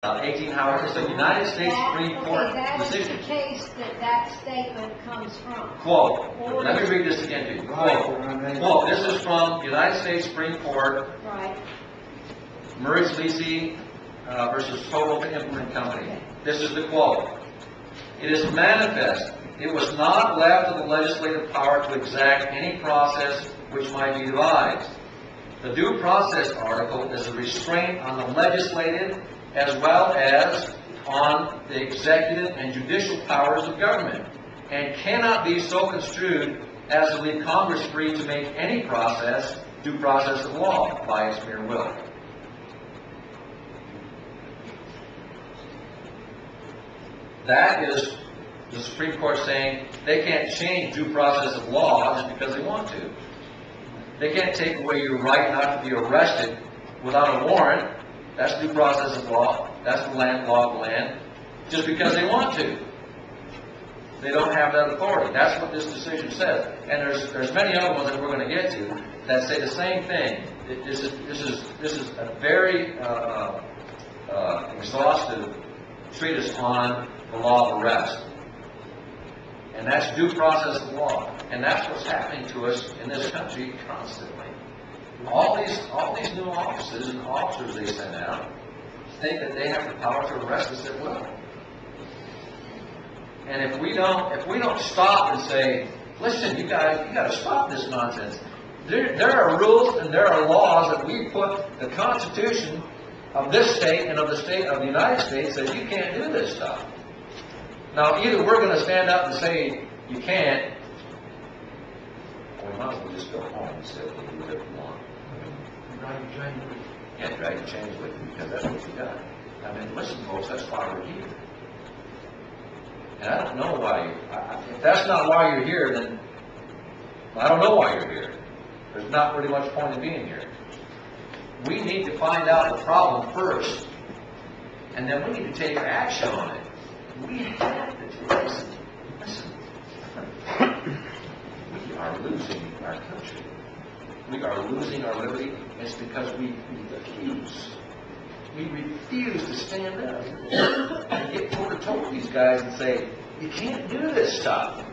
18 hours. It's a United States Supreme Court decision. That is the case that statement comes from. Quote. Let me read this again to you. Quote. This is from United States Supreme Court. Right. Murray-Lisi versus Total Implement Company. This is the quote. It is manifest. It was not left to the legislative power to exact any process which might be devised. The due process article is a restraint on the legislative as well as on the executive and judicial powers of government, and cannot be so construed as to leave Congress free to make any process, due process of law, by its mere will. That is the Supreme Court saying they can't change due process of law just because they want to. They can't take away your right not to be arrested without a warrant. That's due process of law. That's the law of the land. Just because they want to. They don't have that authority. That's what this decision says. And there's many other ones that we're going to get to that say the same thing. This is a very exhaustive treatise on the law of arrest. And that's due process of law. And that's what's happening to us in this country constantly. All these new offices and officers they send out think that they have the power to arrest us at will. And if we don't stop and say, listen, you got to stop this nonsense. There are rules and there are laws that we put. The Constitution of this state and of the state of the United States says you can't do this stuff. Now, either we're going to stand up and say you can't, or we might as well just go home and say, okay, do whatever you want. You can't drag your chains with you because that's what you got. I mean, listen, folks, that's why we're here. And I don't know why if that's not why you're here, then I don't know why you're here. There's not really much point in being here. We need to find out the problem first, and then we need to take action on it. We have to listen. We are losing our country. We are losing our liberty. It's because we refuse. We refuse to stand up and get toe-to-toe with these guys and say, you can't do this stuff.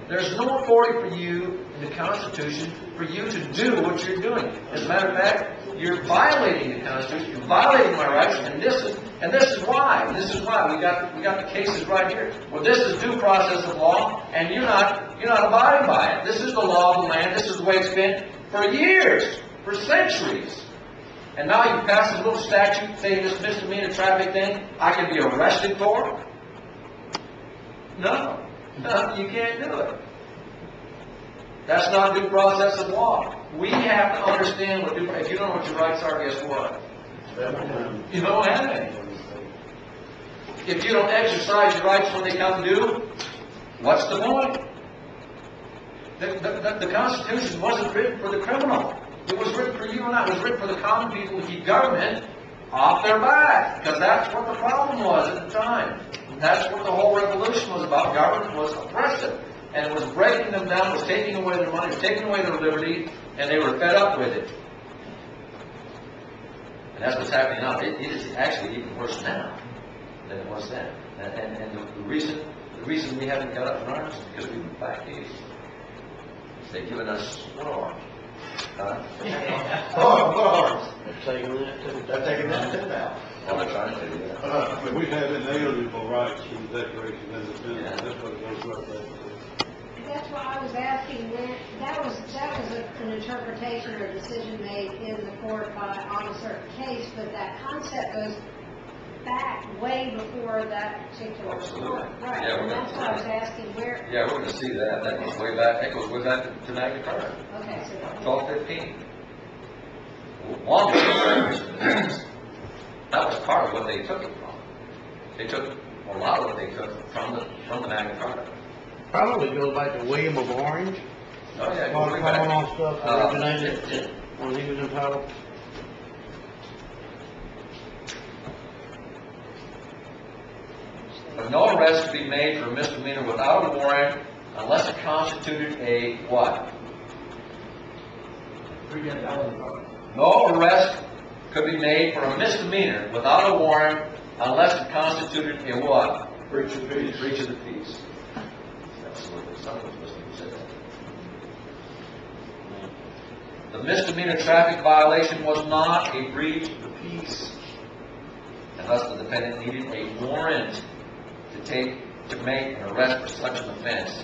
There's no authority for you in the Constitution for you to do what you're doing. As a matter of fact, you're violating the Constitution. You're violating my rights, and this is why. This is why we got the cases right here. Well, this is due process of law, and you're not abiding by it. This is the law of the land. This is the way it's been for years, for centuries. And now you pass a little statute saying this misdemeanor traffic thing I can be arrested for? No, you can't do it. That's not due process of law. We have to understand what if you don't know what your rights are, guess what? You don't have any. If you don't exercise your rights when they come due, what's the point? The Constitution wasn't written for the criminal. It was written for you and I. It was written for the common people to keep government off their back. Because that's what the problem was at the time. And that's what the whole revolution was about. Government was oppressive. And it was breaking them down, it was taking away their money, it was taking away their liberty, and they were fed up with it. And that's what's happening now. It is actually even worse now than it was then. And the reason we haven't got up in arms is because we've been backdated. They've given us what arms? What arms? They're taking that too now. Oh, they're trying to do that. But we have inalienable rights in the Declaration of Independence. Yeah. That's what it goes right back to. That's why I was asking when that was an interpretation or decision made in the court on a certain case, but that concept goes back way before that particular court. Right. Yeah, and that's why I was asking where. Yeah, we're going to see that. That goes way back. That goes way back to Magna Carta. Okay, so 1215. Long before that was part of what they took it from. They took a lot of what they took from the Magna Carta. Probably goes back to William of Orange. Oh yeah, All the way back. common stuff originated when he was in power. But no arrest could be made for a misdemeanor without a warrant unless it constituted a what? No arrest could be made for a misdemeanor without a warrant unless it constituted a what? Breach of peace. Breach of the peace. Absolutely. Someone was supposed to say that. The misdemeanor traffic violation was not a breach of the peace, and thus the defendant needed a warrant to make an arrest for such an offense.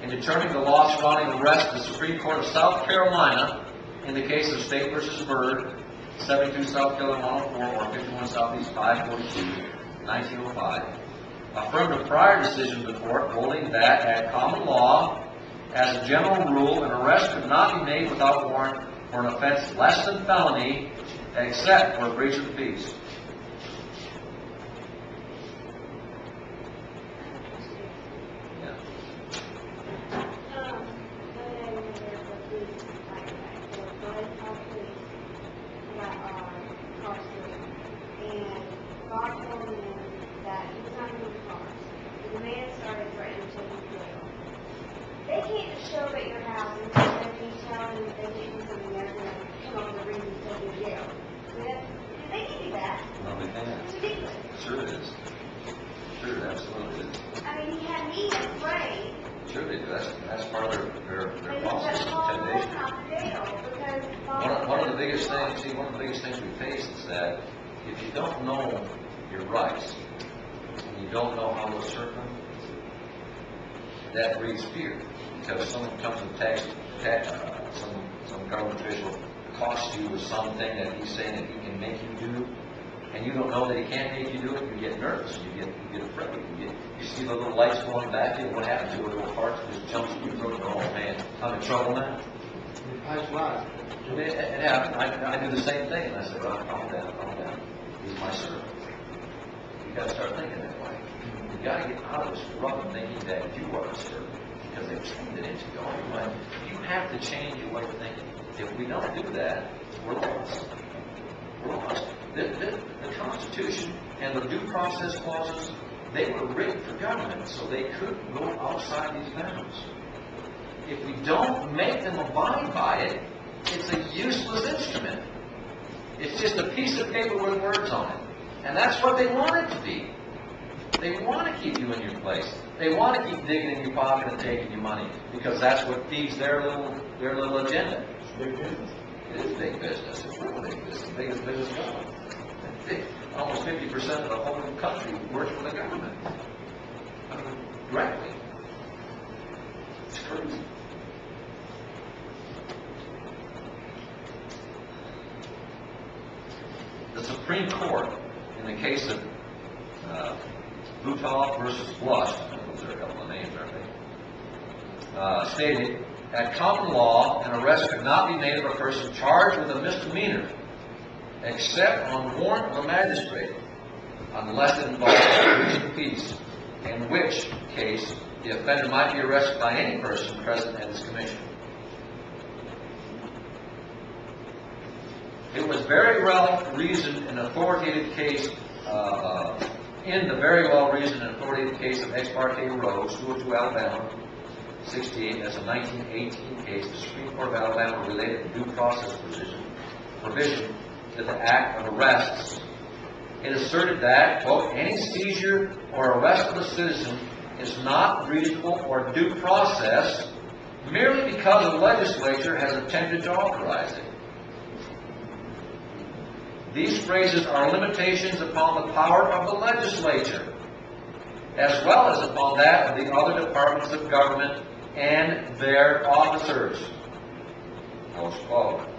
In determining the law surrounding arrest, the Supreme Court of South Carolina, in the case of State v. Byrd, 72 South Carolina 104 or 51 Southeast 542, 1905, affirmed a prior decision of the court holding that at common law, as a general rule, an arrest could not be made without warrant for an offense less than felony, except for a breach of the peace. They can't just show up at your house and tell them that they can't do something they're going to come up with a reason to take you to jail. They can do that. No, they can't. It's ridiculous. Sure it is. Sure, it absolutely is. I mean, he had me afraid. Sure they do. That's part of their They process just of called intimidation. him out to jail because One of the biggest things, one of the biggest things we face is that if you don't know your rights, and you don't know how to assert them, that breeds fear. Because someone comes and some government official costs you with something that he's saying that he can make you do, and you don't know that he can't make you do it, you get nervous, you get afraid, you see the little lights going back, and what happens to a little heart just jumps through your throat, oh man, I'm in trouble now. That's right. It happened. I do the same thing, and I said, well, calm down. He's my servant. You got to start thinking that way. You got to get out of this rut of thinking that you are a servant, because they've trained it into you. Anyway, you have to change your way of thinking. If we don't do that, we're lost. We're lost. The Constitution and the due process clauses, they were written for government, so they couldn't go outside these bounds. If we don't make them abide by it, it's a useless instrument. It's just a piece of paper with words on it. And that's what they want it to be. They want to keep you in your place. They want to keep digging in your pocket and taking your money, because that's what feeds their little agenda. It's big business. It is big business. It's really big business. The biggest business going. Almost 50% of the whole country works for the government. I mean, directly. It's crazy. The Supreme Court, in the case of Butov versus Blush, those are a couple of names, aren't they? Stated, at common law, an arrest could not be made of a person charged with a misdemeanor, except on warrant of a magistrate, unless it involves a breach of peace, in which case the offender might be arrested by any person present at his commission. It was very well reasoned and authoritative case, in the very well reasoned and authoritative case of Ex parte Rose, 202 Alabama, 68, that's a 1918 case. The Supreme Court of Alabama related the due process provision to the act of arrests. It asserted that, quote, any seizure or arrest of a citizen is not reasonable or due process merely because the legislature has attempted to authorize it. These phrases are limitations upon the power of the legislature, as well as upon that of the other departments of government and their officers. Close quote.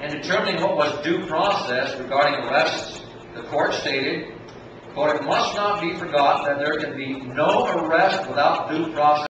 In determining what was due process regarding arrests, the court stated, quote, it must not be forgotten that there can be no arrest without due process